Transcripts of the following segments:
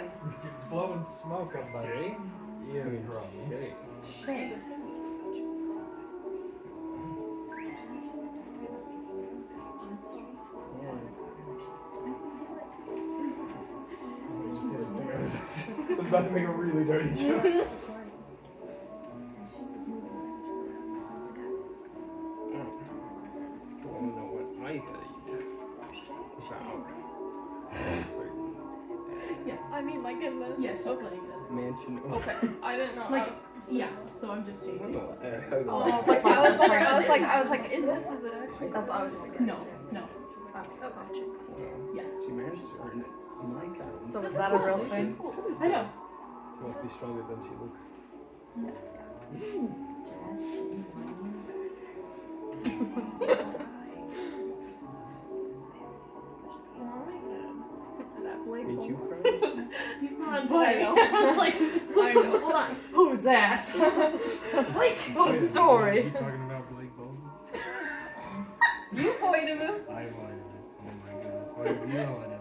smoking. Blowing smoke up, buddy. Yeah, okay. Shame. I was about to make a really dirty joke. I don't know what I eat. Yeah, I mean, like in this. Yes, okay. Mansion. Okay, I didn't know. Like, I was, yeah, so I'm just changing. oh, but I was wondering. I was like, is this is it actually? That's what I was wondering. No. Oh, gotcha. Yeah. She managed to earn it. Oh my god. So This is that a cool. real This is thing? cool. I know. She must be stronger than she looks. That Blake Did Bowl. you cry? He's not I know. I was like, I know. hold on. Who's that? Blake, who's the story? You talking about Blake Bolden? You pointed him. I wanted it. Oh my goodness. Why have you wanted it?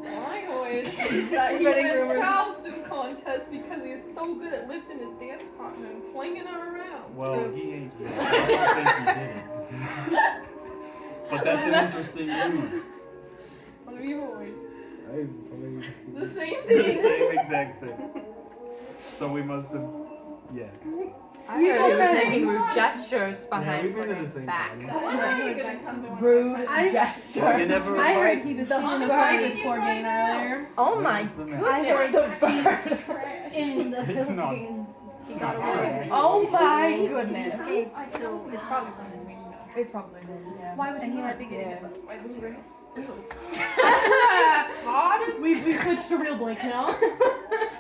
I always think that he wins Charleston contest because he is so good at lifting his dance partner and flinging her around. Well, he ain't. I don't think he did it. But that's an interesting move. What have you always? I mean, The same the thing. same exact thing. So we must have. Yeah. I heard he was making rude gestures Yeah, behind we've been in the Fortnite's same back. time. When are you gonna come to Rude I- gestures. You never. I heard he was The singing a Hunger Fortnite 4 game earlier. Oh my Where's the man? goodness. I heard the he's bird. in the It's not. Philippines. He got away. Oh my goodness. So it's probably It's probably good, yeah. Why would And he he might not be be getting getting a bus. Why would you bring it? We switched to real Blake now.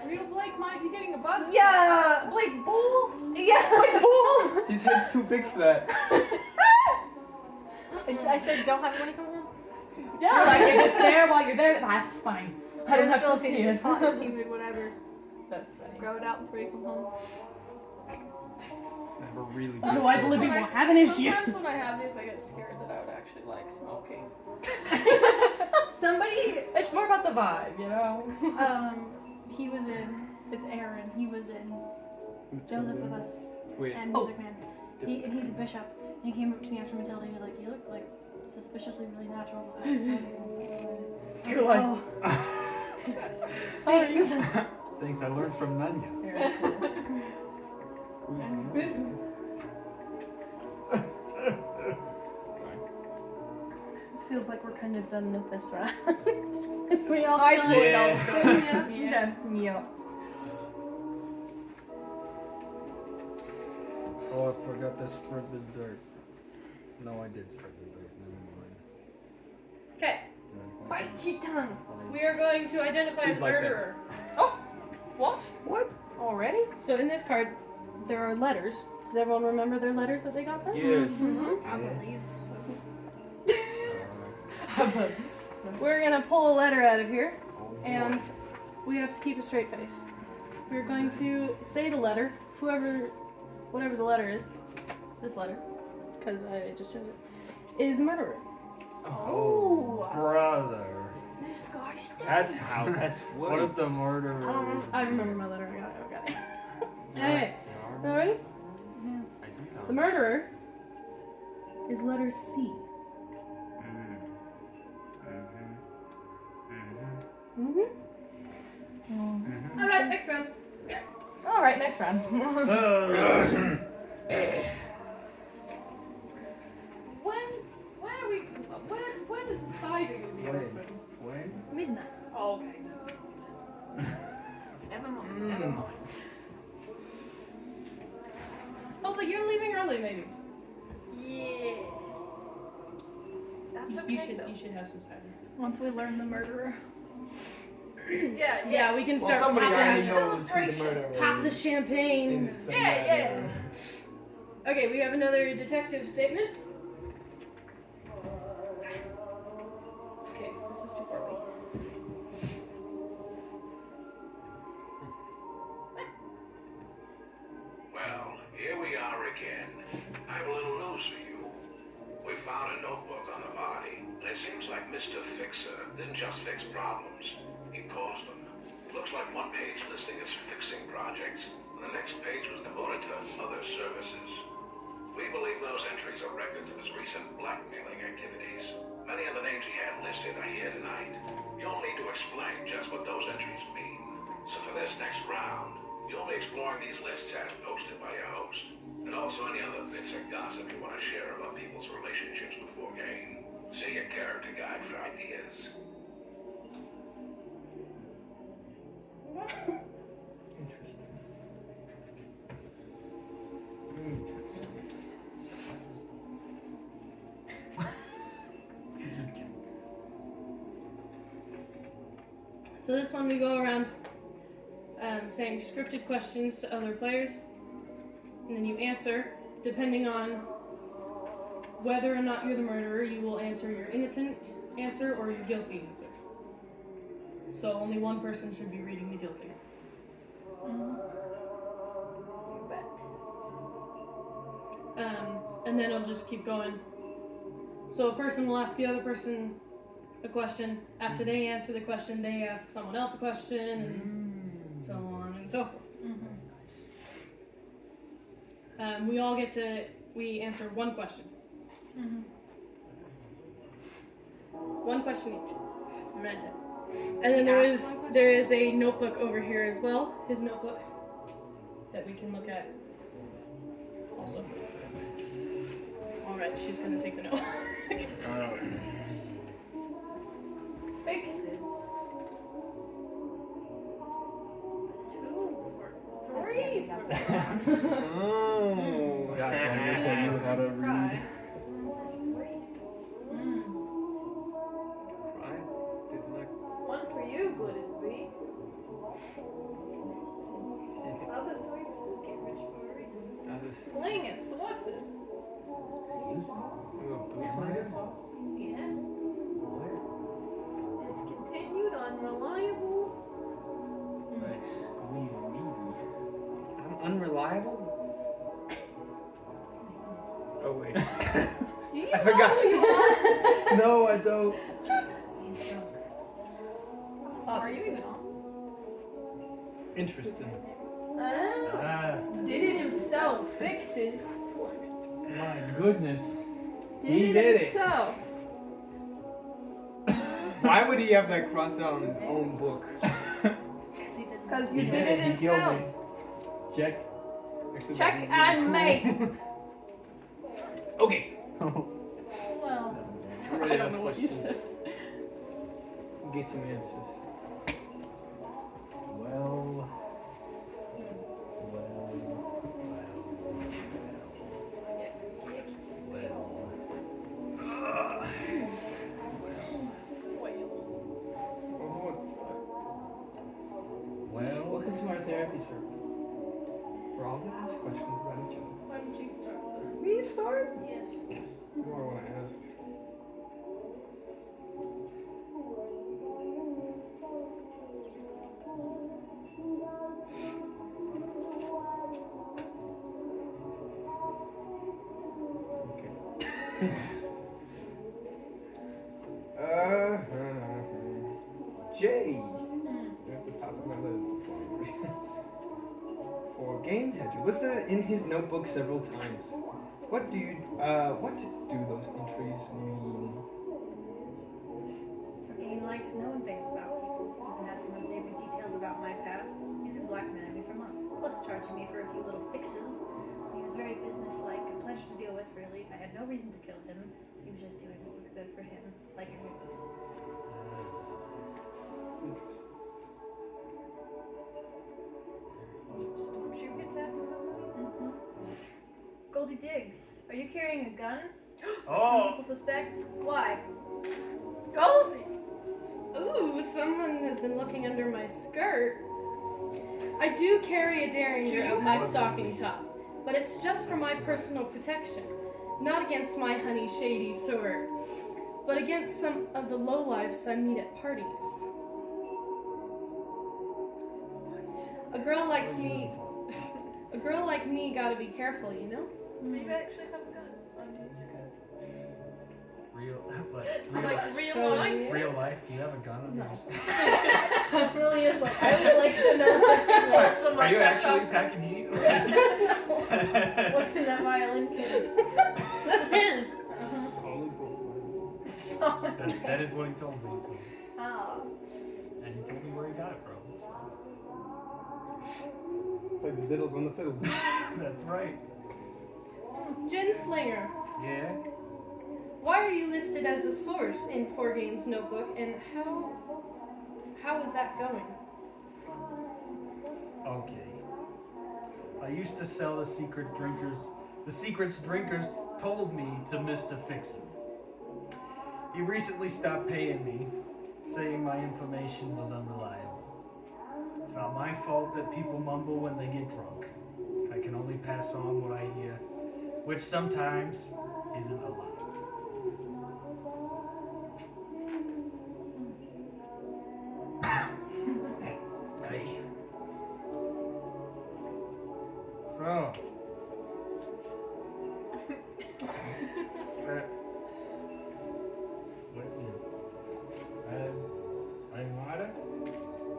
Real Blake might be getting a bus. Yeah. Blake Bull. Yeah, like bull. His head's too big for that. I said, don't have money come home. Yeah, like if it's there while you're there, that's fine. I don't have to see Philippines, it. it's hot, it's humid, whatever. That's funny. Grow it out before you come home. Never really. Otherwise, good. Libby will have an issue. Sometimes when I have these, I get scared that I would actually like smoking. Somebody, It's more about the vibe, you know? he was in, it's Aaron, he was in Joseph with us Wait. and Oh. Music Man. And he's a bishop. And he came up to me after Matilda and he was like, you look like suspiciously really natural. You're like, oh, sorry. Thanks, I learned from Nanya. And business. feels like we're kind of done with this round. We all I feel blew it it. all. Yeah. Yeah. Oh, I forgot to spread the dirt. No, I did spread the dirt. Okay. Never mind. Bite your tongue. We are going to identify You'd the like that. murderer. Oh, what? What? Already? So in this card, there are letters. Does everyone remember their letters that they got sent? Yes. I Yeah. believe. Uh, We're gonna pull a letter out of here, oh, and we have to keep a straight face. We're going to say the letter, whatever the letter is, this letter, because I just chose it, is the murderer. Oh, brother. This guy's dead. That's how. That's what if the murderer? I remember my letter. I got it. Yeah. Okay, all ready? I think The murderer is letter C. All right, next round. All right, next round. When is the cider gonna be open? When? Midnight. Oh, okay. Never mind. Never mind. Oh, but you're leaving early, maybe. Yeah. That's okay. You should have some cider. Once we learn the murderer. Yeah. we can Well, start somebody already popping, knows who the celebration. murderer pop the is. champagne. Yeah. Okay, we have another detective statement. Okay, this is too far away. Well, here we are again. I have a little news for you. We found a notebook on the body, and it seems like Mr. Fixer didn't just fix problems, he caused them. Looks like one page listing is fixing projects, and the next page was devoted to other services. We believe those entries are records of his recent blackmailing activities. Many of the names he had listed are here tonight. You'll need to explain just what those entries mean. So for this next round, you'll be exploring these lists as posted by your host, and also any other bits of gossip you want to share about people's relationships before game. See your character guide for ideas. Interesting. Just kidding. So this one we go around saying scripted questions to other players, and then you answer. Depending on whether or not you're the murderer, you will answer your innocent answer or your guilty answer. So only one person should be reading the guilty. And then it'll just keep going. So a person will ask the other person a question. After they answer the question, they ask someone else a question, and so on and so forth. We answer one question. One question each. I'm gonna say. And then there is a notebook over here as well, his notebook, that we can look at also. Alright, she's gonna take the note. Fixes. 2, 3 for some. Oh, Yeah, I so tell you how to read. I did not. 1 for you, good as be. Other services get rich for a reason. Others. Sling and sources. Yeah. Discontinued, unreliable. I'm unreliable? Oh wait. Do you I know forgot. who you are? No, I don't. Are you even on? Interesting. Did it himself. Fixes. My goodness. Did He it did it. himself. Why would he have that crossed out on his own book? Because you He did it He killed himself. me. Check. Actually, Check that'd be and really make. Okay. Well, I'm I ready to don't ask know what you questions. said. Get some answers. Well. Well, who wants to start? Well, welcome to our therapy circle. We're all gonna ask questions about each other. Why don't you start? Me start? Yes. Who do I want to ask? Jay. You're at the top of my list. That's why. For Gamehead, you listed in his notebook several times. What do those entries mean? He liked knowing things about people. Even had some unsavory details about my past. He'd been blackmailing me for months, plus charging me for a few little fixes. He was very businesslike, a pleasure to deal with, really. I had no reason to kill him. He was just doing what was good for him, like everyone else. Don't you get to ask somebody? Goldie Diggs, are you carrying a gun? Oh! Some people suspect. Why? Goldie! Ooh, someone has been looking under my skirt. I do carry a Derringer of my stocking top, but it's just for my personal protection, not against my honey shady sort, but against some of the lowlifes I meet at parties. A girl like me gotta be careful, you know? Maybe I actually have a gun. Real, but Like real So- life? Real life? Do you have a gun on No. your It really is like, I would like to know What's the Are you mustache actually up? packing heat? what's in that violin case. That's his. That is what he told me. So. Oh. And he told me where he got it from. Play the diddles on the fiddles. So. That's right. Ginslinger. Yeah. Why are you listed as a source in 4Games Notebook, and how is that going? Okay. I used to sell the secret drinkers. The secrets drinkers told me to Mr. Fixer. He recently stopped paying me, saying my information was unreliable. It's not my fault that people mumble when they get drunk. I can only pass on what I hear, which sometimes isn't a lie. Hey. So.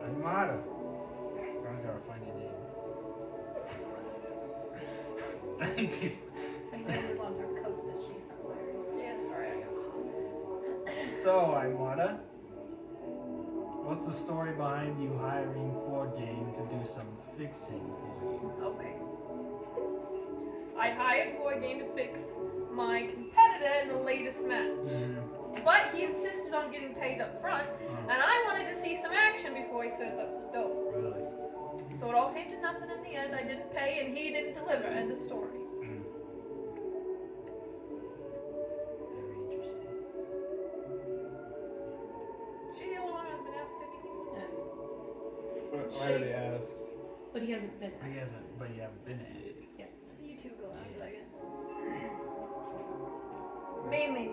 Aymara. I gotta find your name. Thank you. And then it's on her coat that she's not wearing. Yeah, sorry, I got So, Aymara, what's the story behind you hiring 4Game to do some fixing for you? Okay. I hired 4Game to fix my competitor in the latest match. But he insisted on getting paid up front, and I wanted to see some action before he served up the dough. Really? So it all came to nothing in the end. I didn't pay, and he didn't deliver. End of story. Very interesting. She the only one who has been asked anything? But I already asked. But he hasn't been. He hasn't, but you haven't been asked. So you two go out a second. Mimi,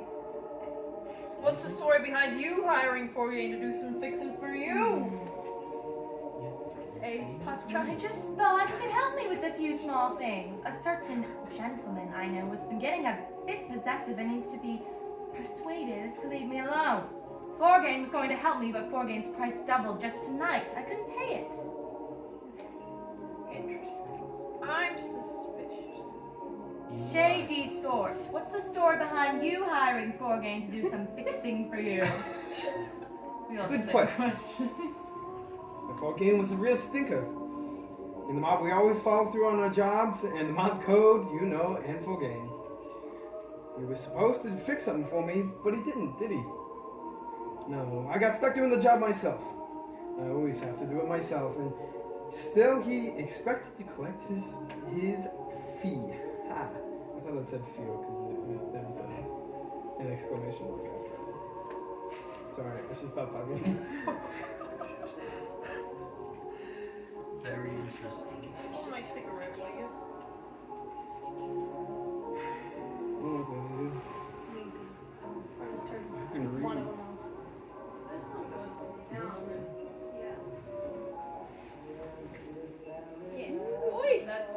what's the story behind you hiring 4Game to do some fixing for you? Hey, I just thought you could help me with a few small things. A certain gentleman I know has been getting a bit possessive and needs to be persuaded to leave me alone. 4Game was going to help me, but 4Game's price doubled just tonight. I couldn't pay it. Interesting. I'm suspicious. Shady sort. What's the story behind you hiring 4Game to do some fixing for you? We all Good say question. The 4Game was a real stinker. In the mob, we always follow through on our jobs, and the mob code, you know, and 4Game. He was supposed to fix something for me, but he didn't, did he? No, I got stuck doing the job myself. I always have to do it myself, and still he expected to collect his fee. Ha! I thought it said feel because there was an exclamation mark after it. Sorry, I should stop talking. Very interesting. Hold my cigarette, will you? What am I gonna do? Or just turn You can read. one of them off. This one goes down. Yeah. Yeah. Oi! That's.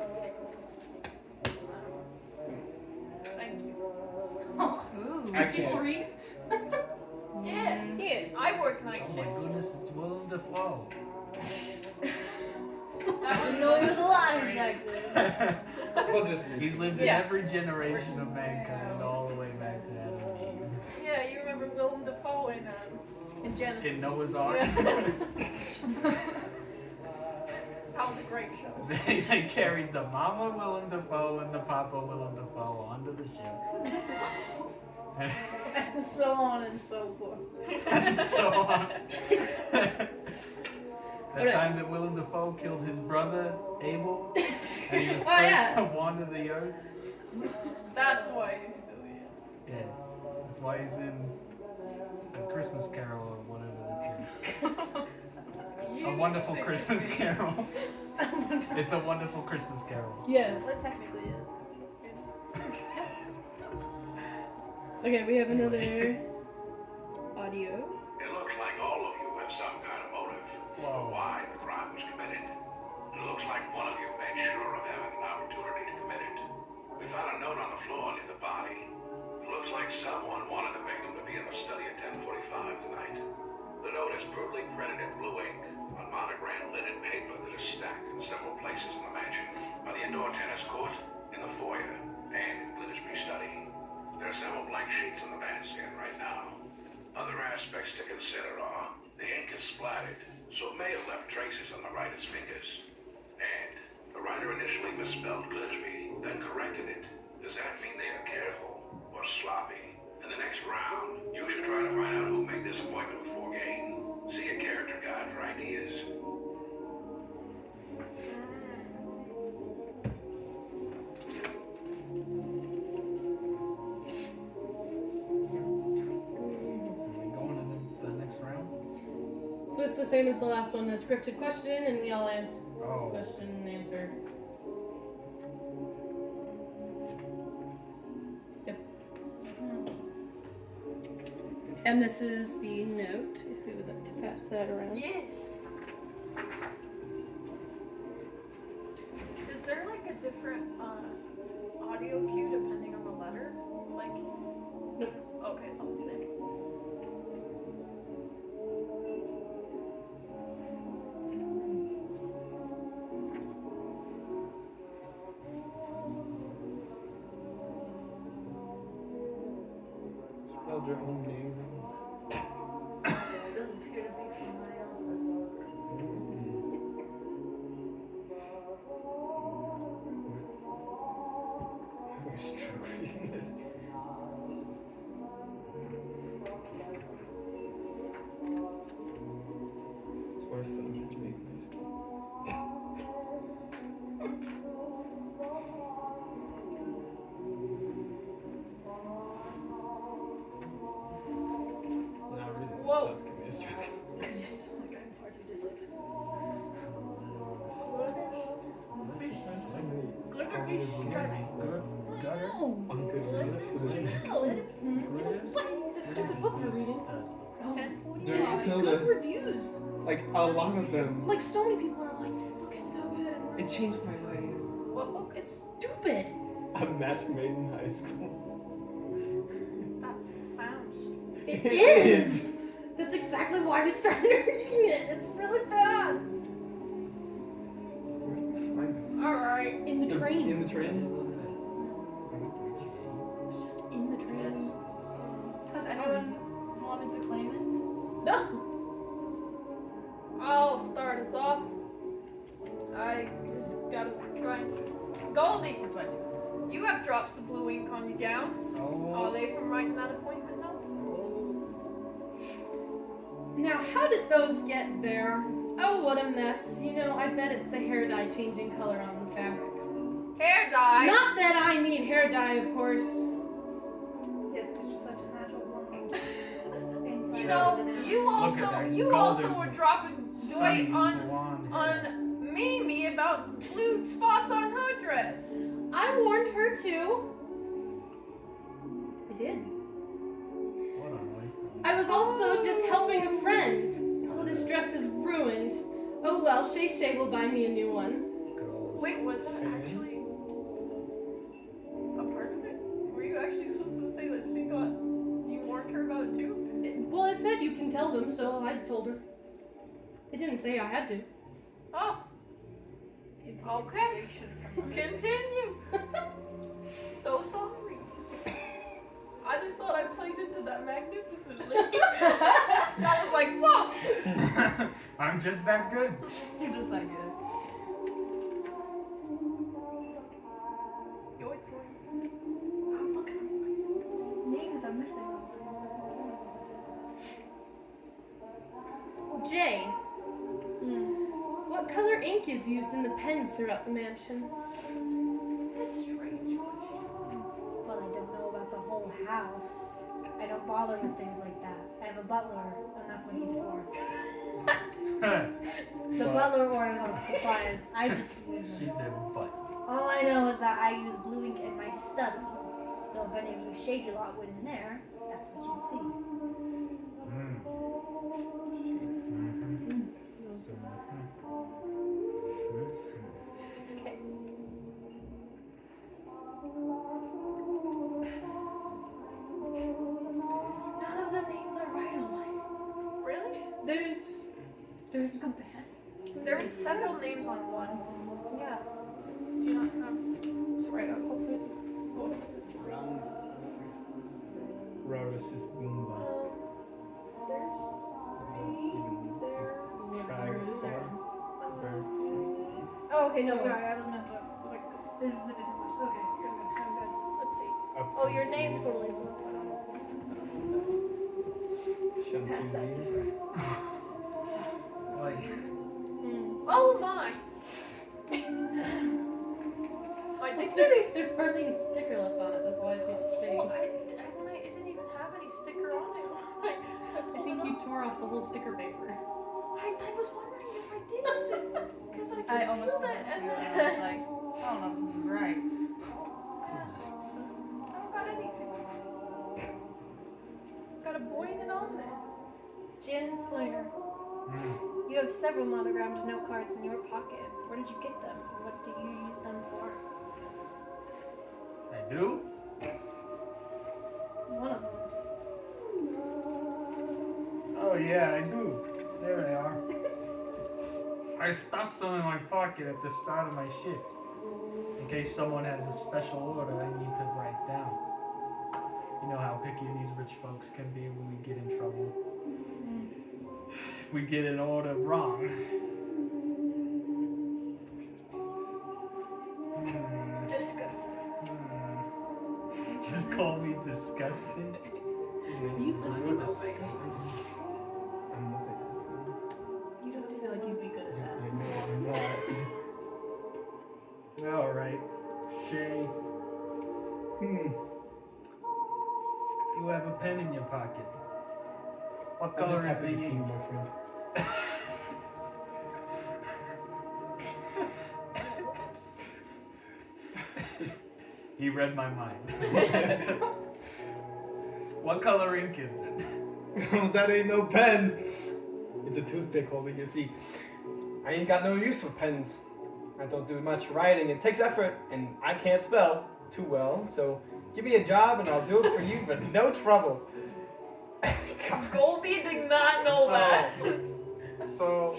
Thank you. Ooh. I People can't. read? Yeah, yeah. I work night Oh my shifts. goodness, it's Willem Dafoe. That was No, he was alive back then. We'll just He's lived in Yeah. every generation of mankind, all the way back to Adam and Eve. Yeah, you remember Willem Dafoe in Genesis. In Noah's Ark. Yeah. That was a great show. They carried the mama Willem Dafoe and the papa Willem Dafoe onto the ship. And so on and so forth. And so on. That time that Willem Dafoe killed his brother Abel, and he was Oh, cursed yeah. to wander the earth. That's why he's still here. Yeah, that's why he's in A Christmas Carol or whatever this is. A Wonderful Christmas Carol. It's A Wonderful Christmas Carol. Yes. Well, it technically is. Okay, we have another audio. It looks like all of you have some kind of motive for why the crime was committed. It looks like one of you made sure of having an opportunity to commit it. We found a note on the floor near the body. It looks like someone wanted the victim to be be in the study at 10:45 tonight. The note is brutally printed in blue ink on monogrammed linen paper that is stacked in several places in the mansion. On the indoor tennis court, in the foyer, and in Glittersby study. There are several blank sheets on the bandstand right now. Other aspects to consider are the ink is splattered, so it may have left traces on the writer's fingers. And the writer initially misspelled Glittersby, then corrected it. Does that mean they are careful or sloppy? In the next round, you should try to find out who made this appointment with Forgain. See a character guide for ideas. Are we going to the next round? So it's the same as the last one, a scripted question, and we all answer Oh. question and answer. Yep. And this is the note, if we would like to pass that around. Yes. Is there like a different audio cue depending on the letter? Like. Nope. Okay, it's all the same. Spelled your own name. It does appear to be from my own. I'm struck reading this. It's worse than a match made in high school. Not really. Whoa. That's giving me a stroke. Yes, oh my god, I'm far too dyslexic. Good. Got it. On good grades for the It's a stupid book we're reading. Okay. During Yeah, Matilda, good reviews. like a lot of them, Like so many people are like, this book is so good. it changed my life. What book? It's stupid. A match made in high school. That sounds. It is. That's exactly why we started reading it. It's really bad. Where did I find it? Alright. In the train. In the train? Just in the train. Has anyone wanted to claim it? No. I'll start us off. I just gotta try and. Goldie! You have drops of blue ink on your gown. Are Oh. they from writing that appointment note? Now, how did those get there? Oh, what a mess. You know, I bet it's the hair dye changing color on the fabric. Hair dye! Not that I need hair dye, of course. Yes, because she's such a natural woman. Inside You out know, and out. you Look also at that you golden also were dropping Sunny joy on blonde hair. Mimi about blue spots on her dress. I warned her too. I did. What a life. I was also just helping a friend. Oh, this dress is ruined. Oh well, Shay Shay will buy me a new one. Wait, was that actually a part of it? Were you actually supposed to say that she got you warned her about it too? Well, it said you can tell them, so I told her. It didn't say I had to. Oh. Okay. Continue. So sorry. I just thought I played into that magnificently. I was like, whoa! I'm just that good. You're just that good. Your turn. I'm looking. Names I'm missing. Jay, what color ink is used in the pens throughout the mansion? A strange question. Well, I don't know about the whole house. I don't bother with things like that. I have a butler, and that's what he's for. The butler orders all the supplies. I just use She's them. a butt. All I know is that I use blue ink in my study. So if any of you shady lot went in there, that's what you'd see. Okay. None of There's a good band. There's several names on one. Yeah. Do you not have? It's right up. Hopefully. Round. Rarus is Boomba. Dragstar. Bird. Oh, okay, no, sorry, I was messed up. I was like, this is the different question. Okay, you're good. I'm good. Let's see. Oh, your name totally blew up. Shantuzi. Like, Oh my! I think that's. There's hardly any sticker left on it. That's why it's not staying. Well, it didn't even have any sticker on it. I think you tore off the whole sticker paper. I was wondering if I did. Because I I almost feel did it that and too, then and I was like, I don't know if this is right. I don't got anything. Got a boy and on there. Jin Slayer. You have several monogrammed note cards in your pocket. Where did you get them? What do you use them for? I do? One of them. Oh yeah, I do. There they are. I stuffed some in my pocket at the start of my shift. In case someone has a special order I need to write down. You know how picky these rich folks can be when we get in trouble. If we get an order wrong. Disgusting. Just call me disgusting. You listening? disgusting. I'm not You don't feel like you'd be good at that. I know I'm not. Alright. Shay, you have a pen in your pocket. What I'm just color is happy the to see you, ink? my friend. He read my mind. What color ink is it? Oh, that ain't no pen. It's a toothpick holder, you see. I ain't got no use for pens. I don't do much writing. It takes effort, and I can't spell too well. So give me a job, and I'll do it for you, but no trouble. Gosh. Goldie did not know that. So,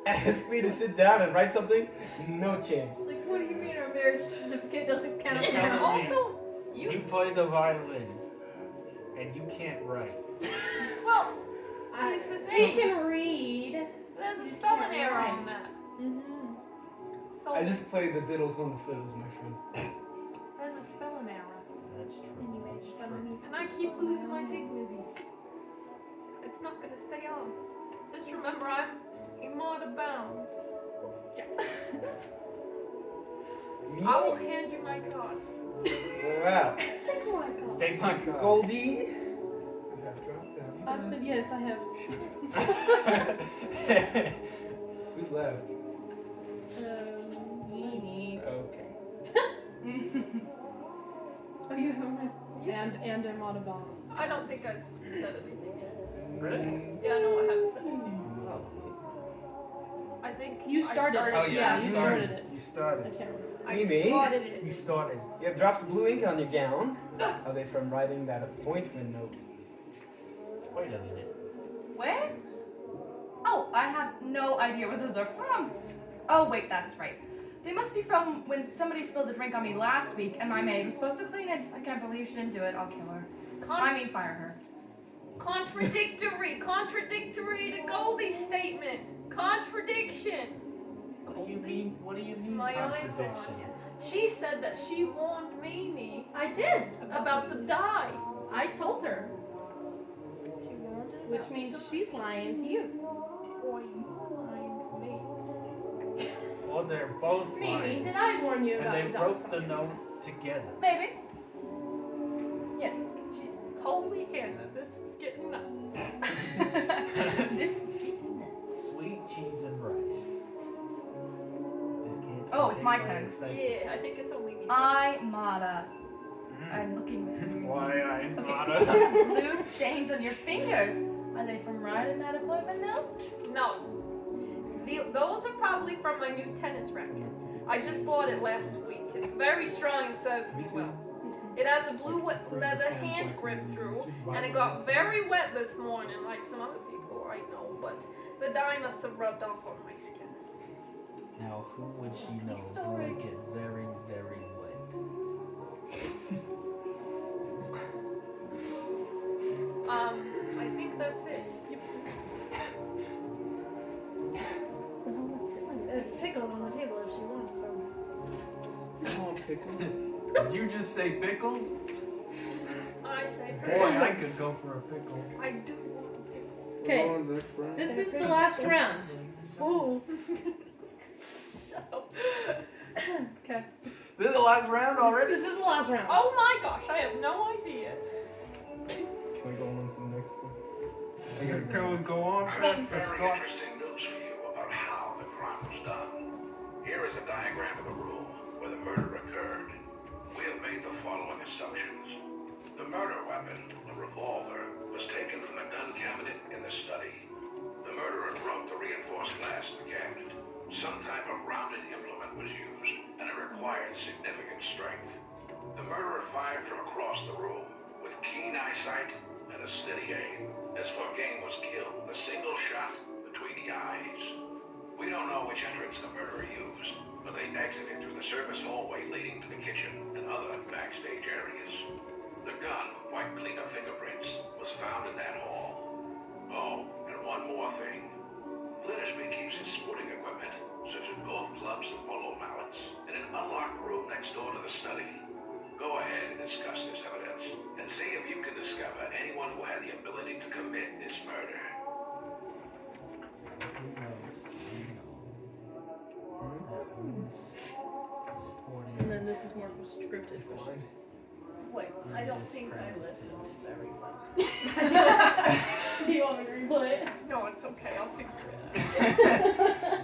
Ask me to sit down and write something? No chance. It's like, what do you mean our marriage certificate doesn't count? Yeah. And also, you you. play the violin, and you can't write. Well, here's the He thing. can read. There's a spelling error on that. Mm-hmm. So I just play the diddles on the fiddles, my friend. there's a spelling error. That's true. And you made fun of me. And I keep losing my dignity. It's not gonna stay on. Just remember, I'm immortal bounds. Me? I will hand you my card. Well, Take my card. Goldie. You have dropped down. Yes, I have. Who's left? Eeny. Okay. Oh, you have my and Armada Bomb. I don't think I've said anything yet. Really? Yeah, no, I haven't said anything. I think You started. Oh yeah, you started it. You I started. can't remember. I Mimi? spotted it. You started. You have drops of blue ink on your gown. Are they from writing that appointment note? Wait a minute. Where? Oh, I have no idea where those are from. Oh, wait, that's right. They must be from when somebody spilled a drink on me last week and my maid was supposed to clean it. I can't believe she didn't do it. I'll kill her. Fire her. Contradictory to Goldie's statement. Contradiction. What do you mean? What do you mean My eyes on contradiction? you. She said that she warned Mimi I did. about the dye. I told her, She warned her which about means the she's lying to you. Boy, you lying to me. Well, they're both Maybe. lying. Did I warn you And about they the wrote dog? the notes together. Maybe. Yes. Holy Hannah, this is getting nuts. This is getting nuts. Sweet cheese and rice. Just can't. Oh, it's my anybody turn. excited. Yeah, I think it's only me. Mada. Mm. I'm looking at you. Why I'm Okay. not Blue stains on your fingers. Are they from writing that appointment note? No. Those are probably from my new tennis racket. I just bought it last week. It's very strong and serves me well. It has a blue leather hand grip through, and it got very wet this morning, like some other people I know, but the dye must have rubbed off on my skin. Now, who would she know who Story. would get very, very wet? I think that's it. There's pickles on the table if she wants some. I want pickles. Did you just say pickles? I say Boy, I could go for a pickle. I do want a pickle. Okay. We're going to the next round. This is the last round. Ooh. Okay. This is the last round already? This is the last round. Oh my gosh, I have no idea. Can we go on to the next one? I gotta Can we go on? I've some very interesting news for you about how the crime was done. Here is a diagram of the room where the murder occurred. We have made the following assumptions. The murder weapon, a revolver, was taken from the gun cabinet in the study. The murderer broke the reinforced glass in the cabinet. Some type of rounded implement was used, and it required significant strength. The murderer fired from across the room with keen eyesight and a steady aim. As Forgane was killed with a single shot between the eyes. We don't know which entrance the murderer used, but they exited through the service hallway leading to the kitchen and other backstage areas. The gun, with white cleaner fingerprints, was found in that hall. Oh, and one more thing. Littersby keeps his sporting equipment, such as golf clubs and polo mallets, in an unlocked room next door to the study. Go ahead and discuss this evidence, and see if you can discover anyone who had the ability to commit this murder. And then this is more of a scripted question. Wait, I don't think I listened very well. Do you want me to replay it? No, it's okay, I'll figure it out.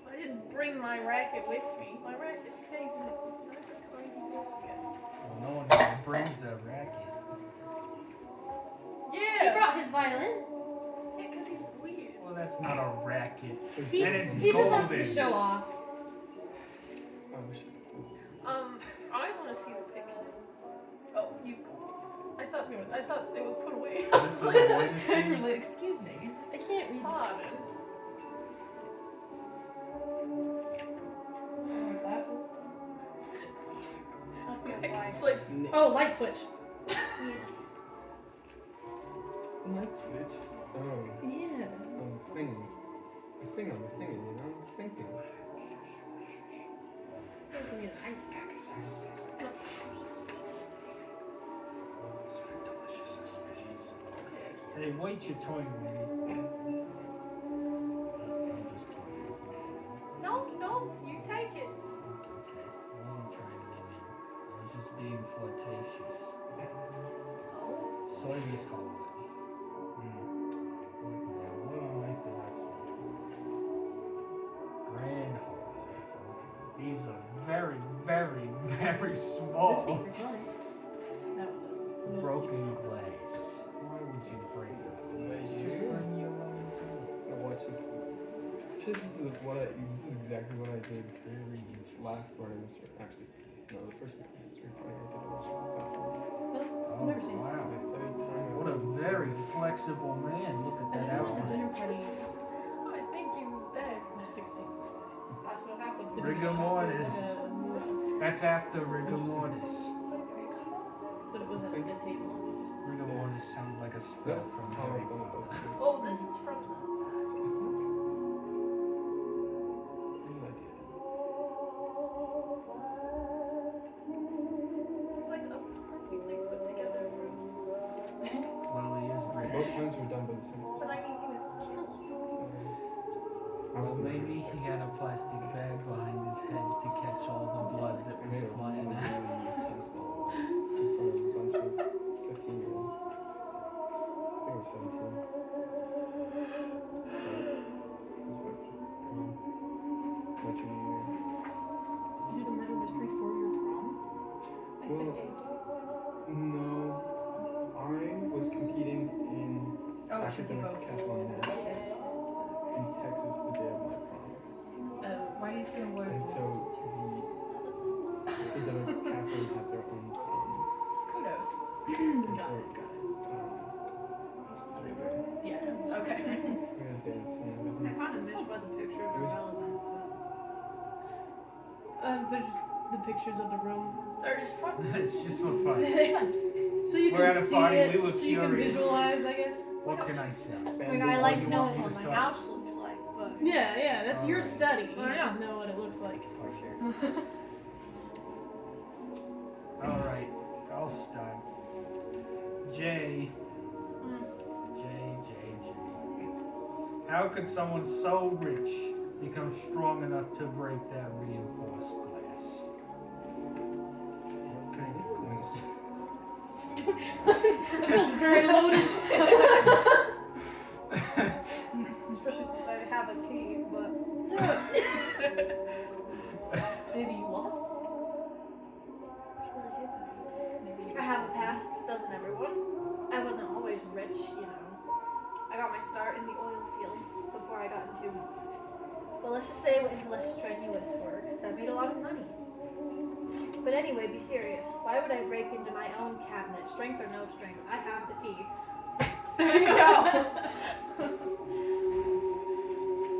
I didn't bring my racket with me. My racket stays in its nice tiny pocket. Well, no one ever brings their racket. He Yeah! brought his violin. Yeah, because he's weird. Well, that's not a racket. He, And it's he just wants to golden. show off. I want to see the picture. Oh, you go. I thought it was put away. I Is was this the like, voice thing? Really, excuse me. I can't read pardon. glasses. It's like, Oh, light switch. Yes. Light switch. Oh, Yeah. thingy. A thing on the thingy, you know? Thinking. Hey, wait your toy, lady. I'm just kidding. no, you take it. Okay, I wasn't trying to get in. I was just being flirtatious. Soy this hallway. Now, what on earth does that say? Grand hallway. Okay. These are very, very, very The small. secret light. No. Broken glass. Why would you break that? It's just bring your own thing. I watched it. Shit, this is exactly what I did Very interesting. last Murder Mystery. Actually, no, the first Murder Mystery party I did was Oh, I've never seen it. wow. the third time. What a very flexible man. Look at I that didn't know the outline. dinner party I think he was dead. was 16. That's what happened. It was Rigor like mortis. a- That's after rigor mortis. But it was at the table. Rigor mortis sounds like a spell That's from how I Harry done it. Potter. Oh, this is from the It's like a perfectly put together room. Well, he is Both rich. rooms were done by the same But I mean, he was killed. Well, maybe he had a plastic bag behind his head to catch all the blood that was flying out. tennis ball in front of a bunch of 15-year-olds. I think it was 17. My junior year. You did a murder mystery for your prom? Well, no. I was competing in Oh, it should be academic both. decathlon in Texas the day of my prom. Why do you It's gonna work. And so the Catherine had their own Kudos. and Got so, it. Got it. we're Yeah. Okay. gonna dance I kind of miss why the pictures are relevant. They're just the pictures of the room. They're just fun. It's just for fun. So you We're can at a see party, it, we were so you can curious. visualize, I guess. What can I say? I mean, I like you want knowing me what to my start? house looks like, but Yeah, that's your Alright. study. You I know. should know what it looks like. for sure. Alright, I'll start. J. How could someone so rich become strong enough to break that reinforced glass? Okay. It feels very loaded. Especially since I have a key, but Maybe you lost? I have a past. Doesn't everyone? I wasn't always rich, you know. I got my start in the oil fields before I got into, well, let's just say I went into less strenuous work that made a lot of money. But anyway, be serious. Why would I break into my own cabinet, strength or no strength? I have the key. There you go.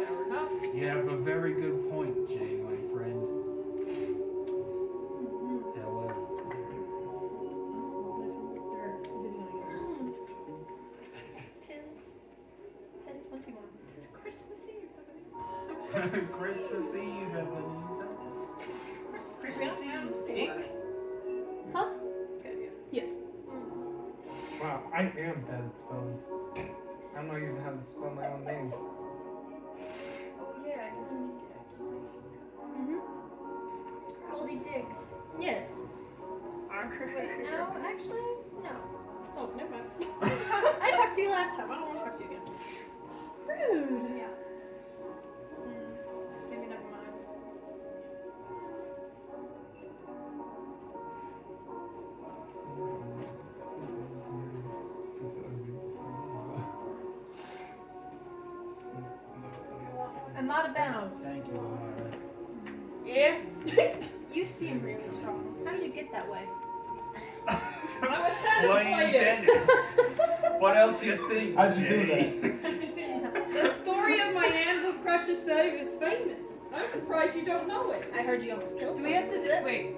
Fair enough. You have a very good point, Jay, my friend. However, Tis 10:21. It's Christmas Eve. Christmas Eve, Ebenezer. Christmas Eve. Dick. Huh? Yes. Wow, I am bad at spelling. I don't even know how to spell my own name. Oh yeah, I guess we can get accusation. Goldie Diggs. Yes. Wait, no, actually, no. Oh, never mind. I talked to you last time. I don't want to talk to you again. Rude. Yeah. Maybe never mind. I'm out of bounds. Thank you, Laura. Yeah. You seem really strong. How did you get that way? I'm a tennis Playing player. tennis. What else you think? How'd you do Jay? The story of my anvil crusher save is famous. I'm surprised you don't know it. I heard you almost killed Do we have to do? Wait.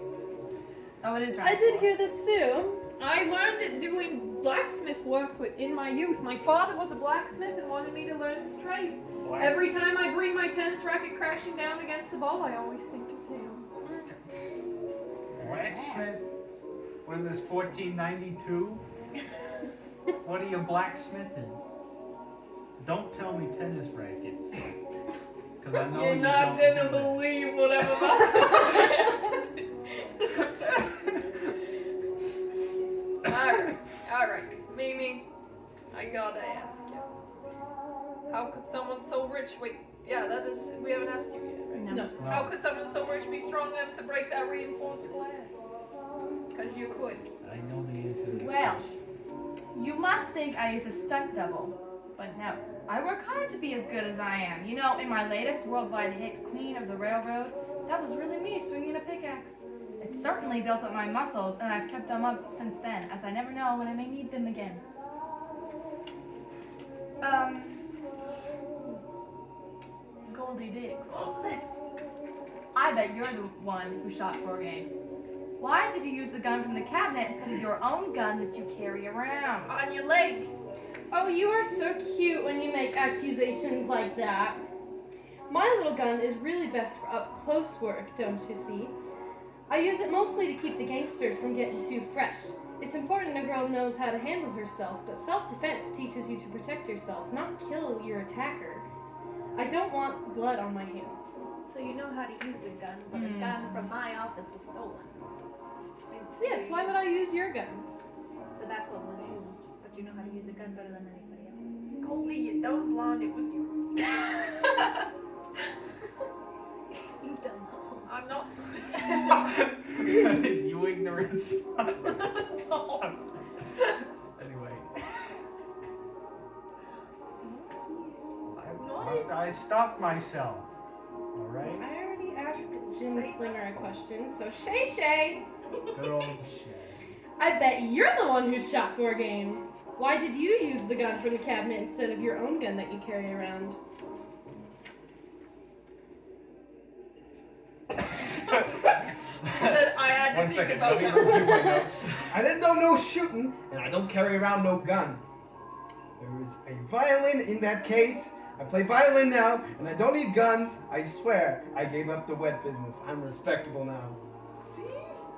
Oh, it is right. I did hear this too. I learned it doing blacksmith work in my youth. My father was a blacksmith and wanted me to learn his trade. Every time I bring my tennis racket crashing down against the ball, I always think of him. Blacksmith? What is this, 1492? What are you blacksmithing? Don't tell me tennis rackets. Because I know You're you not don't gonna do that. believe what I'm about to say. Alright. Mimi, I gotta ask you. How could someone so rich, we haven't asked you yet, right? No. How could someone so rich be strong enough to break that reinforced glass? Because you could. I know the answer to this Well. question. You must think I use a stunt double. But no, I work hard to be as good as I am. You know, in my latest worldwide hit, Queen of the Railroad, that was really me swinging a pickaxe. It certainly built up my muscles, and I've kept them up since then, as I never know when I may need them again. Goldie Diggs. I bet you're the one who shot Forgane. Why did you use the gun from the cabinet instead of your own gun that you carry around? On your leg. Oh, you are so cute when you make accusations like that. My little gun is really best for up close work, don't you see? I use it mostly to keep the gangsters from getting too fresh. It's important a girl knows how to handle herself, but self-defense teaches you to protect yourself, not kill your attacker. I don't want blood on my hands. So you know how to use a gun, but a gun from my office was stolen. Yes, why would I use your gun? But that's what was used. But you know how to use a gun better than anybody else. Goldie, you dumb blonde, it was you. You dumb hoe. I'm not. You ignorant son. Anyway. I stopped myself. Alright? I already Slinger a question. So Shay Shay, Good old shit. I bet you're the one who shot for game. Why did you use the gun from the cabinet instead of your own gun that you carry around? Said I had to One think second, about let me that. review my notes. I didn't know no shooting, and I don't carry around no gun. There was a violin in that case. I play violin now, and I don't need guns. I swear, I gave up the wet business. I'm respectable now. See?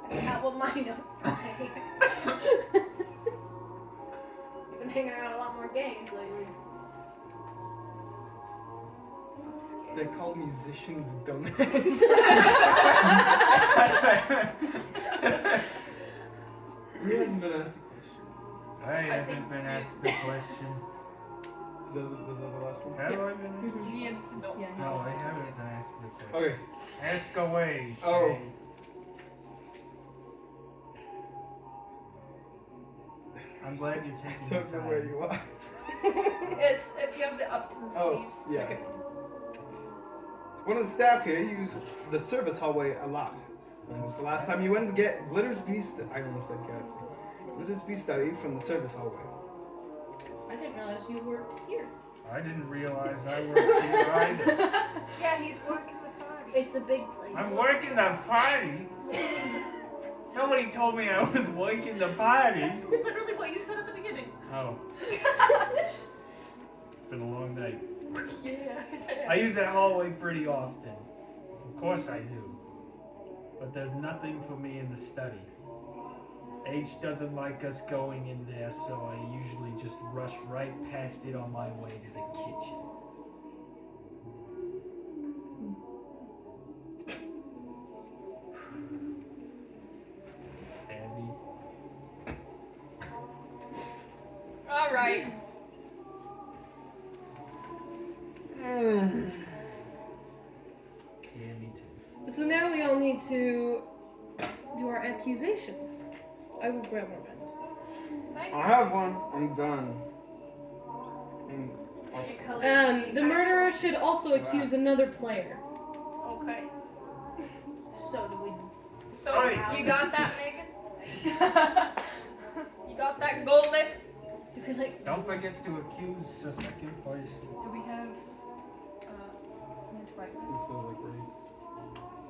That's not what my notes say. You've been hanging around a lot more games lately. I'm scared. They call musicians dumbass. Who hasn't been asked a question? I haven't been asked the question. Was that the last one? Have I been? GM, no. Yeah, No, I haven't been asked the question. Okay. Ask away. Oh. Shay. I'm glad you're I taking your don't know where time. you are. It's if you have the Upton Oh, sleeves. yeah. Second. One of the staff here use the service hallway a lot. When was the last time you went to get Glittersby I almost said Gatsby. Glittersby study from the service hallway. I didn't realize you were here. I didn't realize I worked here either. Yeah, he's working the party. It's a big place. I'm working the party. Nobody told me I was working the parties. That's literally what you said at the beginning. Oh. It's been a long night. Yeah. I use that hallway pretty often. Of course I do. But there's nothing for me in the study. H doesn't like us going in there, so I usually just rush right past it on my way to the kitchen. Savvy. All right. Yeah, me too. So now we all need to do our accusations. I will grab more pens. Thank I have one. I'm done. The murderer should also accuse another player. Okay. So do we. So Oi. you got that, Megan? You got that, Golden? Do we like. Don't forget to accuse the second place. Do we have something to write with? This feels like rape.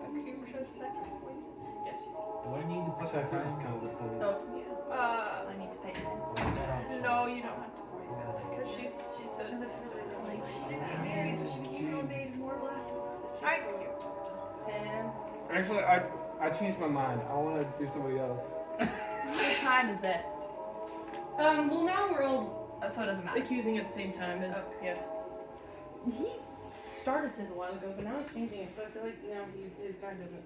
Accuse her second place? Yes. Do I need to put Actually, I the think that's time? kind of the point. Oh, yeah. I need to pay attention. No, you don't have to worry about it. Because she said. Like, she didn't get married, so she came home and made more glasses. She's Alright. so cute. And Actually, I changed my mind. I want to do somebody else. what time is it? Well now we're all Oh, so it doesn't matter. accusing at the same time. And, Okay. Yeah. He started his a while ago, but now he's changing it, so I feel like now his time doesn't.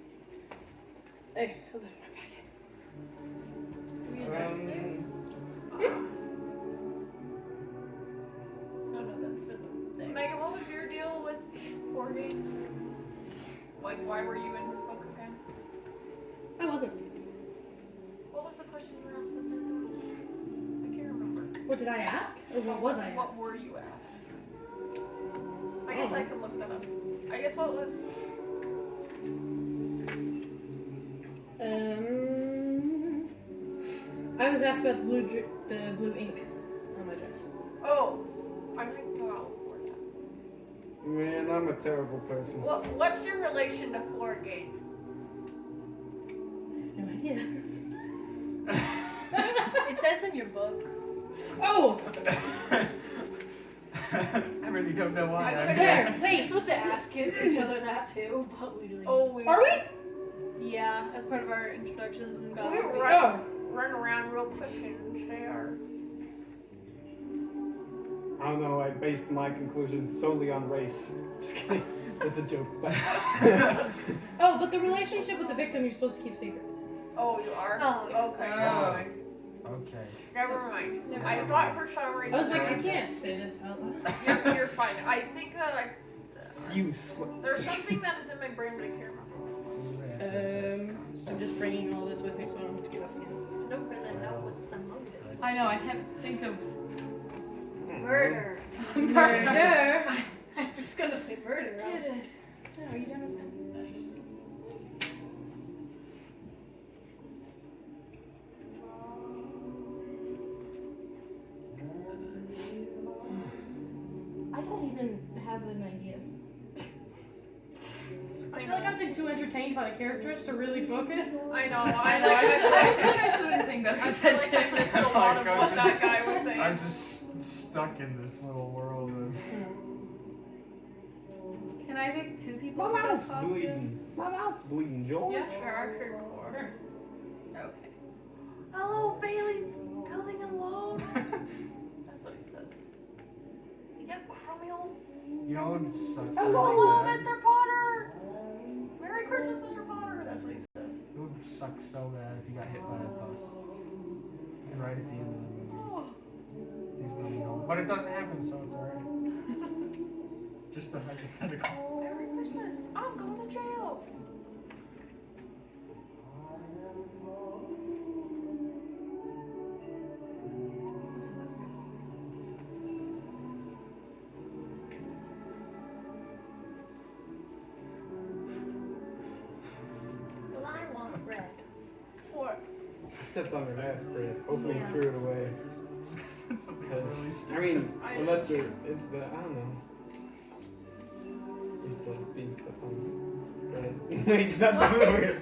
Hey, I'll lift my packet. Oh no, that's for the thing. Megan, what was your deal with 4Game? Like, why were you in his book again? I wasn't. What was the question you were asked then? I can't remember. What did I ask? Or what was I What asked? were you asked? I guess I could look that up. I guess what was. I was asked about the blue ink on my dress. Oh, I might go out for that. Man, I'm a terrible person. What's your relation to 4Game? No idea. It says in your book. Oh! I really don't know why. I'm There, here. We're supposed to ask each other that too, but we didn't. Oh, we Are we? Yeah, as part of our introductions and we gossip. run around real quick and say our. I don't know. I based my conclusions solely on race. Just kidding. That's a joke. But Oh, but the relationship with the victim you're supposed to keep secret. Oh, you are? Oh, yeah. Okay, Oh. never mind. Okay. Never mind. So- I thought for some reason. I was like, I can't say this out loud. You're fine. I think that useless. there's something that is in my brain, but I can't remember. I'm just bringing all this with me so I don't have to get up again. I don't really know what the motive. I know, I can't think of Murder. murder. I'm just gonna say murder. No, you don't. get too entertained by the characters to really focus. I know. I I feel like. like I shouldn't think better I feel like I attention. missed a lot of what that guy was saying. I'm just stuck in this little world of. Can I pick 2 people My for mouth's this costume? bleeding. My mouth's bleeding, George. Yeah, sure. Sure. Sure. Okay. Hello, Bailey. Building alone. That's what he says. You criminal. You know what sucks? Hello, so bad? Mr. Potter. Merry Christmas, Mr. Potter. That's what he says. It would suck so bad if you got hit by a bus. And right at the end of the movie. Oh. He's going home. But it doesn't happen, so it's alright. Just a hypothetical. Merry Christmas. I'm going to jail. Well, I want red. What? I stepped on her ass, Brad. Hopefully Yeah. you threw it away. Something Because, really I stupid. mean, I- unless you're into the, I don't know. You're still being stepped on. Brad. Wait, that's a little weird.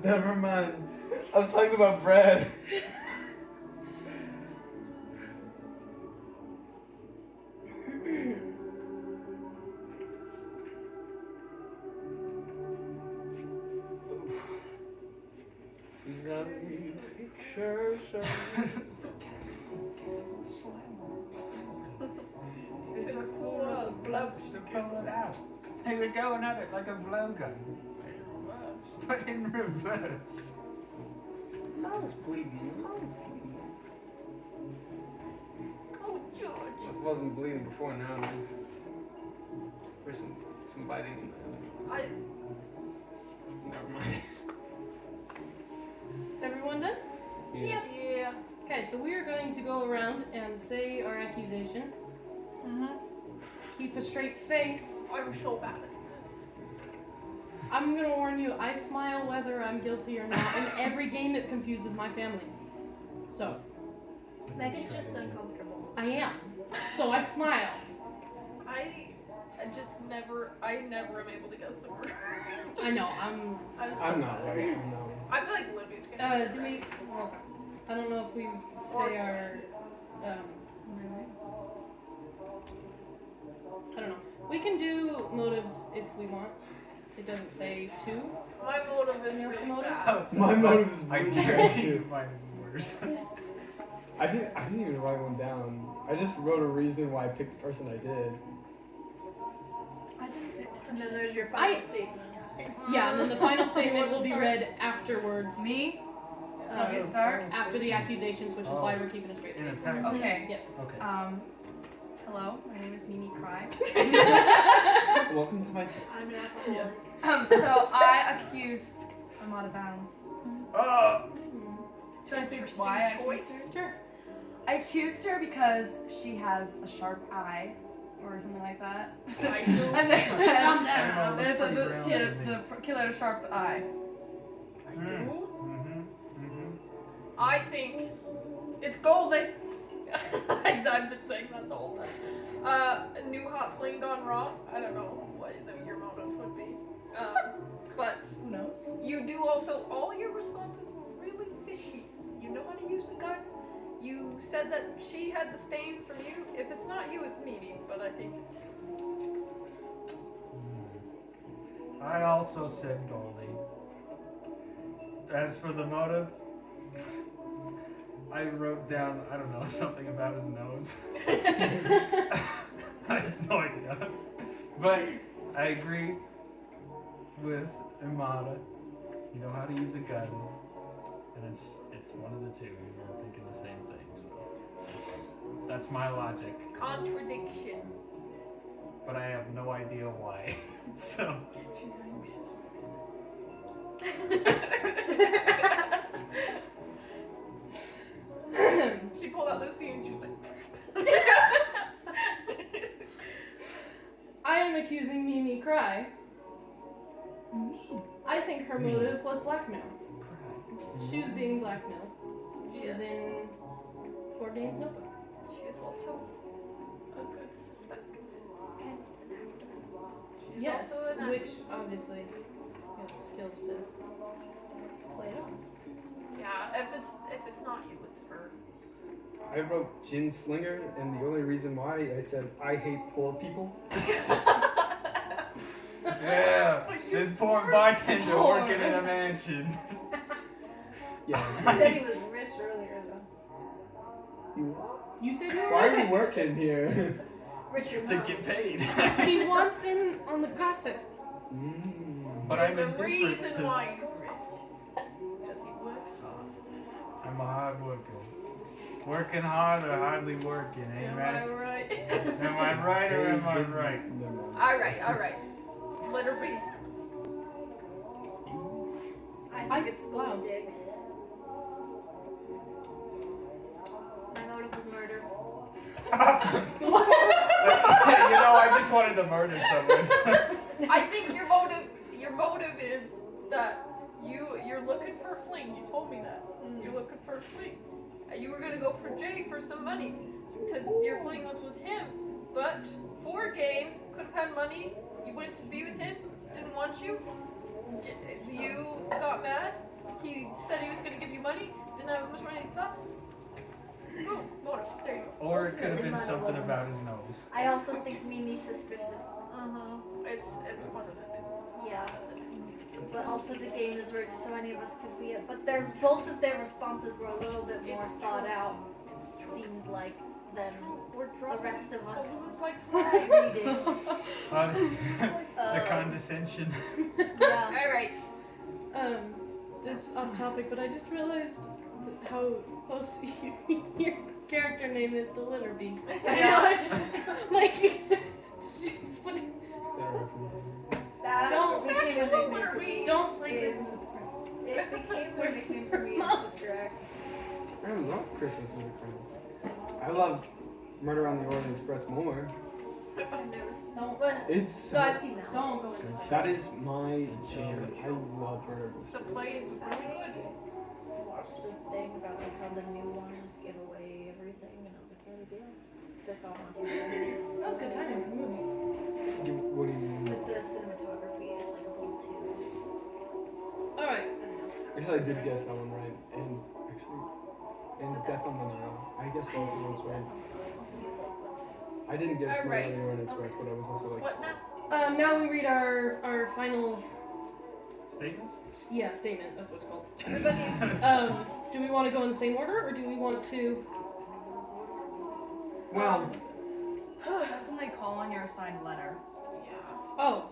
Never mind. I was talking about Brad. Pictures of It's a cool blokes to pull it out. They were going at it like a blowgun. But in reverse. Mouth's bleeding. Mouth's bleeding. Oh, George. It wasn't bleeding before now. There's some biting in there. I. Never mind. Is everyone done? Yeah. Yeah. Okay, so we are going to go around and say our accusation. Keep a straight face. I'm so bad at this. I'm gonna warn you, I smile whether I'm guilty or not. In every game, it confuses my family. So, Megan's just uncomfortable. I am. So I smile. I never am able to guess the word. I know, I'm so I'm not bad. right. I'm not. I feel like Libby's gonna. do we, well, I don't know if we say our, I don't know. We can do motives if we want. It doesn't say two. My motive is Any other really motives? bad. My motive is I really guarantee bad, you too. mine is worse. I didn't even write one down. I just wrote a reason why I picked the person I did. I didn't fit. And then there's your final I- statement. Yeah, and then the final statement will be read afterwards. Me? uh, Okay, start. after the accusations, which is why we're keeping a straight In a face. pack. Okay. Yes. Okay. Hello, my name is Mimi Cry. Welcome to my team. I'm an alcoholic. So I accuse Armada Bounds. Should I say Interesting why I choice. accused her? Sure. I accused her because she has a sharp eye, or something like that. I do. And they Some said, there. they said that she Pretty had the killer had a sharp eye. I Mm. do. Mm-hmm. I think it's golden. I've been saying that the whole time. A new hot fling gone wrong. I don't know what your motive would be. But Who knows? you do also, all your responses were really fishy. You know how to use a gun. You said that she had the stains from you. If it's not you, it's Mimi, but I think it's you. I also said Goldie. As for the motive, I wrote down, I don't know, something about his nose. I have no idea. But I agree with Imada. You know how to use a gun. And it's one of the two. You're thinking the same thing. So that's my logic. Contradiction. But I have no idea why. So She's anxious. She pulled out Lucy and she was like, I am accusing Mimi Cry. Me. I think her Me. motive was blackmail. She was being blackmailed. She is in 4 Games Notebook. she is also a good suspect. And an actor. She's Yes, also an actor. which obviously you have the skills to play it on. Yeah, if it's not you, it's her. I wrote Gin Slinger, and the only reason why I said I hate poor people. Yeah, this poor bartender working in a mansion. Yeah. He said he was rich earlier though. You, You said you were why are you rich. working here? Richard To get paid. He wants in on the gossip. But There's I'm a indifferent reason to- why he's rich. Because he works hard. I'm a hard worker. Working hard or hardly working, ain't Am right? I right? Am I right or am I right? Alright. Letter B. I think it's wow. gold digs. My motive is murder. You know, I just wanted to murder someone. I think your motive is that you're looking for a fling. You told me that. You're looking for a fling. You were gonna go for Jay for some money. Your fling was with him. But for a game, could have had money. You went to be with him, didn't want you. You got mad. He said he was gonna give you money, didn't have as much money as he thought. Boom, motive. There you go. Or it could have been Ultimately, something mine about his nose. I also think Mimi's suspicious. It's one of them. Yeah. But also the game is rigged so any of us could be it. But there's both of their responses were a little bit more It's thought true. out, It's true. seemed like, than We're the dropping rest of us balloons like flies. reading. The condescension. Yeah. Alright. This off topic, but I just realized how close your character name is to letter B. Yeah. Like, That Don't- became a Statue nickname of for me. Liberty. don't play Christmas with the Prince. It became a Where's nickname the for me mouse? as Sister Act. I love Christmas with the Friends. I love Murder on the Orient Express more. I've never. Don't, But It's so I've seen that. don't go in. that is my jam. I love Murder on the The Express. play is really good. Watched the thing about like how the new ones give away everything, and I was like, what a deal? Because I saw it on TV. That was good timing for the movie. What do you mean? But the cinematography is like a little too. Alright. I don't know. Actually, I did guess that one right. And Death on the Nile. I guessed both of those right. I didn't guess Murder Alright. on the Orient Express, but I was also like, What now? Now we read our final Statements? statement, that's what it's called. Everybody. Do we want to go in the same order or do we want to well, That's when they call on your assigned letter. Oh.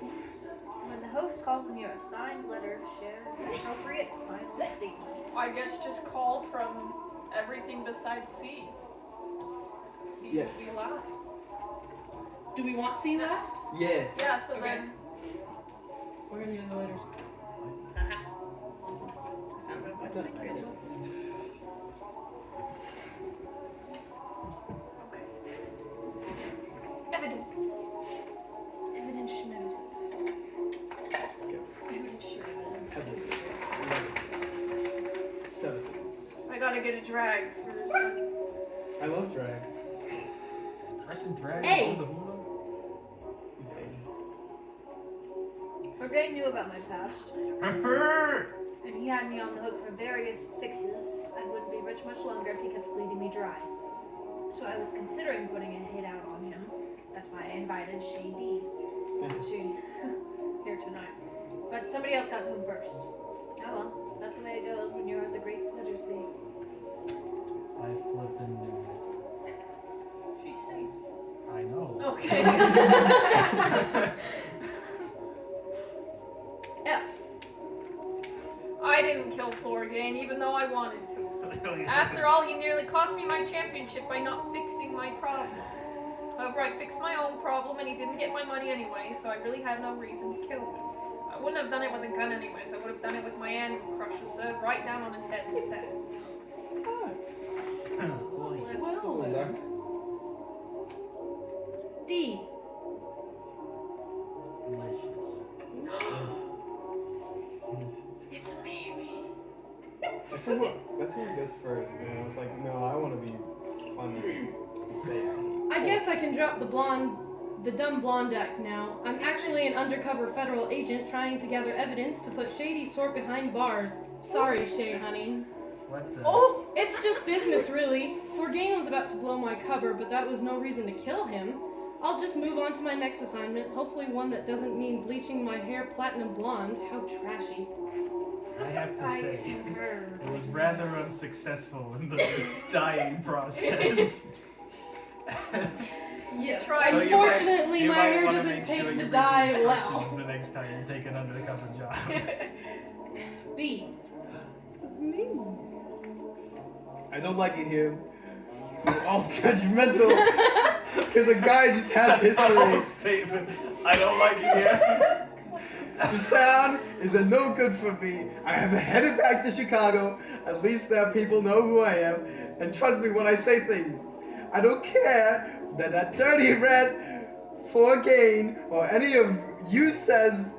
When the host calls on your assigned letter, share the appropriate final statement. I guess just call from everything besides C. C Yes. would be last. Do we want C last? yes. Yeah, so Okay. then. We're gonna do the letters. Okay. Evidence. Evidence schmevidence. Evidence, sure, evidence. 7. I gotta get a drag for this one. I love drag. Pressing drag Hey! on the hula? Jorge knew about my past, and he had me on the hook for various fixes. I wouldn't be rich much longer if he kept bleeding me dry. So I was considering putting a hit out on him. That's why I invited Shay D. She here tonight. But somebody else got to him first. Oh well, that's the way it goes when you're at the great pleasures league. I flippin' knew it. She's safe. I know. Okay. F. I didn't kill Thorgain, even though I wanted to. After all, he nearly cost me my championship by not fixing my problems. However, I fixed my own problem, and he didn't get my money anyway, so I really had no reason to kill him. I wouldn't have done it with a gun anyways. I would have done it with my anvil crusher served right down on his head instead. Well, D. It's me. That's who I guessed first, and I was like, no, I want to be funny and say I hate I guess I can drop the blonde the dumb blonde act now. I'm actually an undercover federal agent trying to gather evidence to put Shady Sort behind bars. Sorry, Shay, honey. What the? Oh, it's just business, really. Forgain was about to blow my cover, but that was no reason to kill him. I'll just move on to my next assignment, hopefully one that doesn't mean bleaching my hair platinum blonde. How trashy. I have to say, it was rather unsuccessful in the dyeing process. Yes. tried. So Unfortunately, you my might hair wanna doesn't make take sure the you read dye instructions well. the next time you take an undercover job. B. I don't like it here. You're all judgmental. Because a guy just has That's the whole history. statement. I don't like it here. This town is a no good for me. I am headed back to Chicago. At least there people know who I am. And trust me when I say things. I don't care that dirty red Forgain or any of you says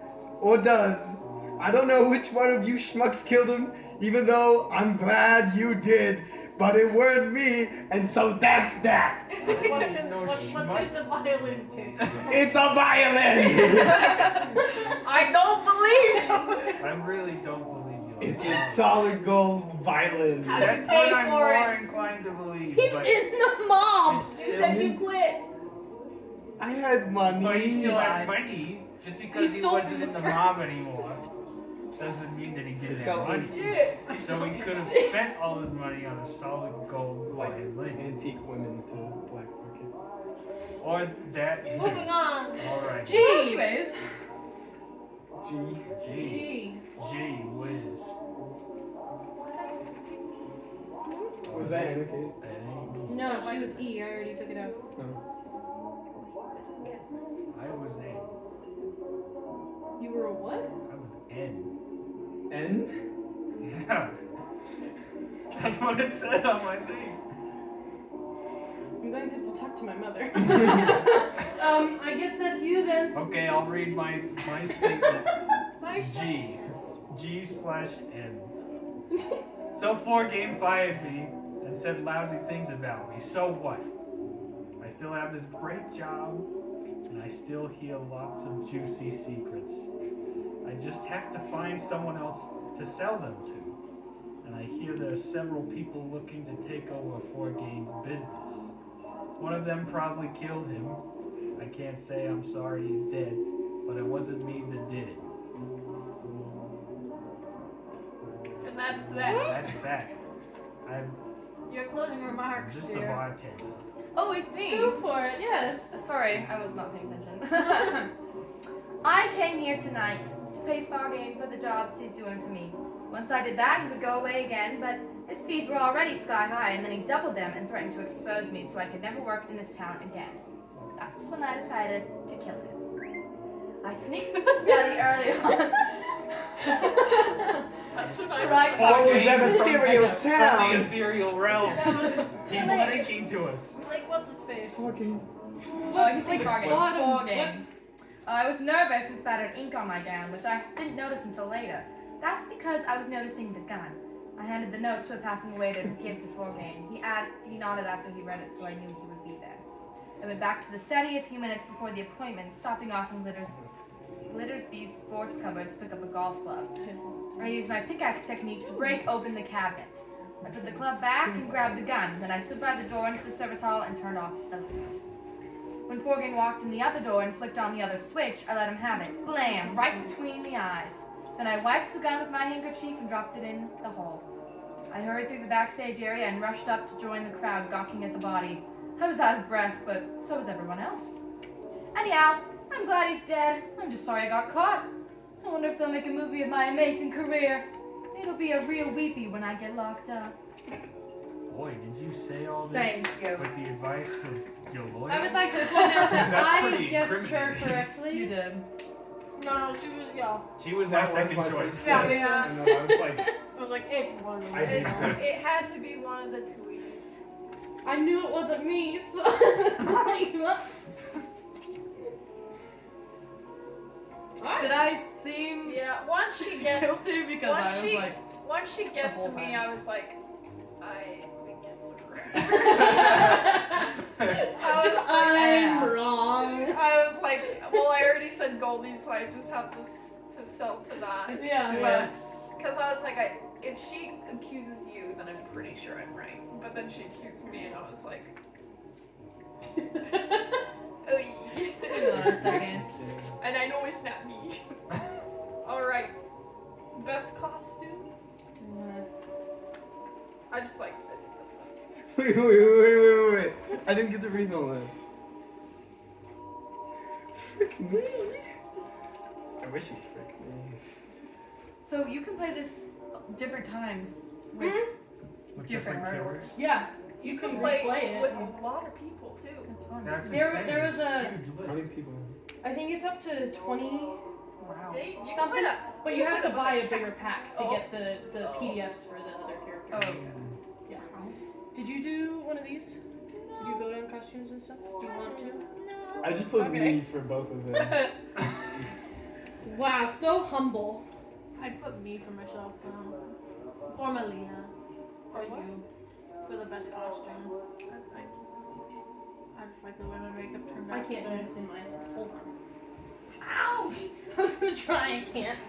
or does. I don't know which one of you schmucks killed him, even though I'm glad you did. But it weren't me, and so that's that. What's in No what's schmuck. in the violin case? It's a violin! I don't believe it. I really don't believe you. It's a solid gold violin. How'd That you one pay I'm for more it? inclined to believe. He's but in the mob! it's You still- said you quit. I had money. But he still lied. had money. Just because he stole wasn't from in the the mob anymore doesn't mean that he didn't Sell have money. antiques. So he could have spent all his money on a solid gold Like violin. antique women to black market. Or that too. Moving on. Alright. G! Anyways, G. G. Gee whiz. Was that Anakin? That ain't me. No, she was E. I already took it out. I was N. You were a what? I was N. N? Yeah. That's what it said on my thing. I'm going to have to talk to my mother. I guess that's you then. Okay, I'll read my statement. My G. G/N. So Forgain fired me and said lousy things about me. So what? I still have this great job, and I still hear lots of juicy secrets. I just have to find someone else to sell them to. And I hear there are several people looking to take over Forgain's business. One of them probably killed him. I can't say I'm sorry he's dead, but it wasn't me that did it. And that's that. That's that. I'm Your closing remarks, just a dear. bartender. oh, it's me. Go for it, yes. Sorry, I was not paying attention. I came here tonight to pay Fargain for the jobs he's doing for me. Once I did that, he would go away again, but his fees were already sky high, and then he doubled them and threatened to expose me so I could never work in this town again. That's when I decided to kill him. I sneaked to the study early on. That's what To I write What was Fargain. that ethereal From the sound? ethereal realm. That was He's like, speaking to us. like what's his face? Fucking. Oh, I can say Fargain. Bottom, Fargain. I was nervous and spattered ink on my gown, which I didn't notice until later. That's because I was noticing the gun. I handed the note to a passing waiter to give to Forgain. He nodded after he read it, so I knew he would be there. I went back to the study a few minutes before the appointment, stopping off in Glittersby's sports cupboard to pick up a golf club. I used my pickaxe technique to break open the cabinet. I put the club back and grabbed the gun. Then I stood by the door into the service hall and turned off the light. When Forgain walked in the other door and flicked on the other switch, I let him have it. Blam! Right between the eyes. Then I wiped the gun with my handkerchief and dropped it in the hole. I hurried through the backstage area and rushed up to join the crowd gawking at the body. I was out of breath, but so was everyone else. Anyhow, I'm glad he's dead. I'm just sorry I got caught. I wonder if they'll make a movie of my amazing career. It'll be a real weepy when I get locked up. Boy, did you say all this Thank you. with the advice of your lawyer? I would like to point out that That's I pretty guessed her incriminating. correctly. You did. No, she was, yeah. She was my That was second my choice. first Yeah, choice. yeah. And then I was like, I was like, it's one of I them. did. It had to be one of the two easiest. I knew it wasn't me, so Did I seem Yeah, once she guessed, guilty because once I was she, like, once she guessed whole me, time. I was like, I think it's her. I Just was like, I'm wrong. I was like, well, I already said Goldie, so I just have to sell to that. Yeah. Because I was like, if she accuses you, then I'm pretty sure I'm right. But then she accused me, and I was like, oh Hold on a second. And I know it's not me. Alright. Best costume? I just like it. Wait. I didn't get to read all that. Frick me. I wish you'd frick me. So you can play this different times with With different murderers. Yeah. You can replay it. with a lot of people, too. That's fun. That's There- insane. there was a- Huge list. How many people? I think it's up to 20, Wow. You can Something- play that. but you have to can buy play a that bigger with pack to Oh. get the Oh. PDFs for the other characters. Oh. Yeah. Did you do one of these? Did you vote on costumes and stuff? Do you want to? I just put Okay. me for both of them. Wow, so humble. I'd put me for myself. For Melina. For For what? you. For the best costume. I just like the way my makeup turned out. I can't do today. this in my full arm. Ow! I was gonna try, I can't.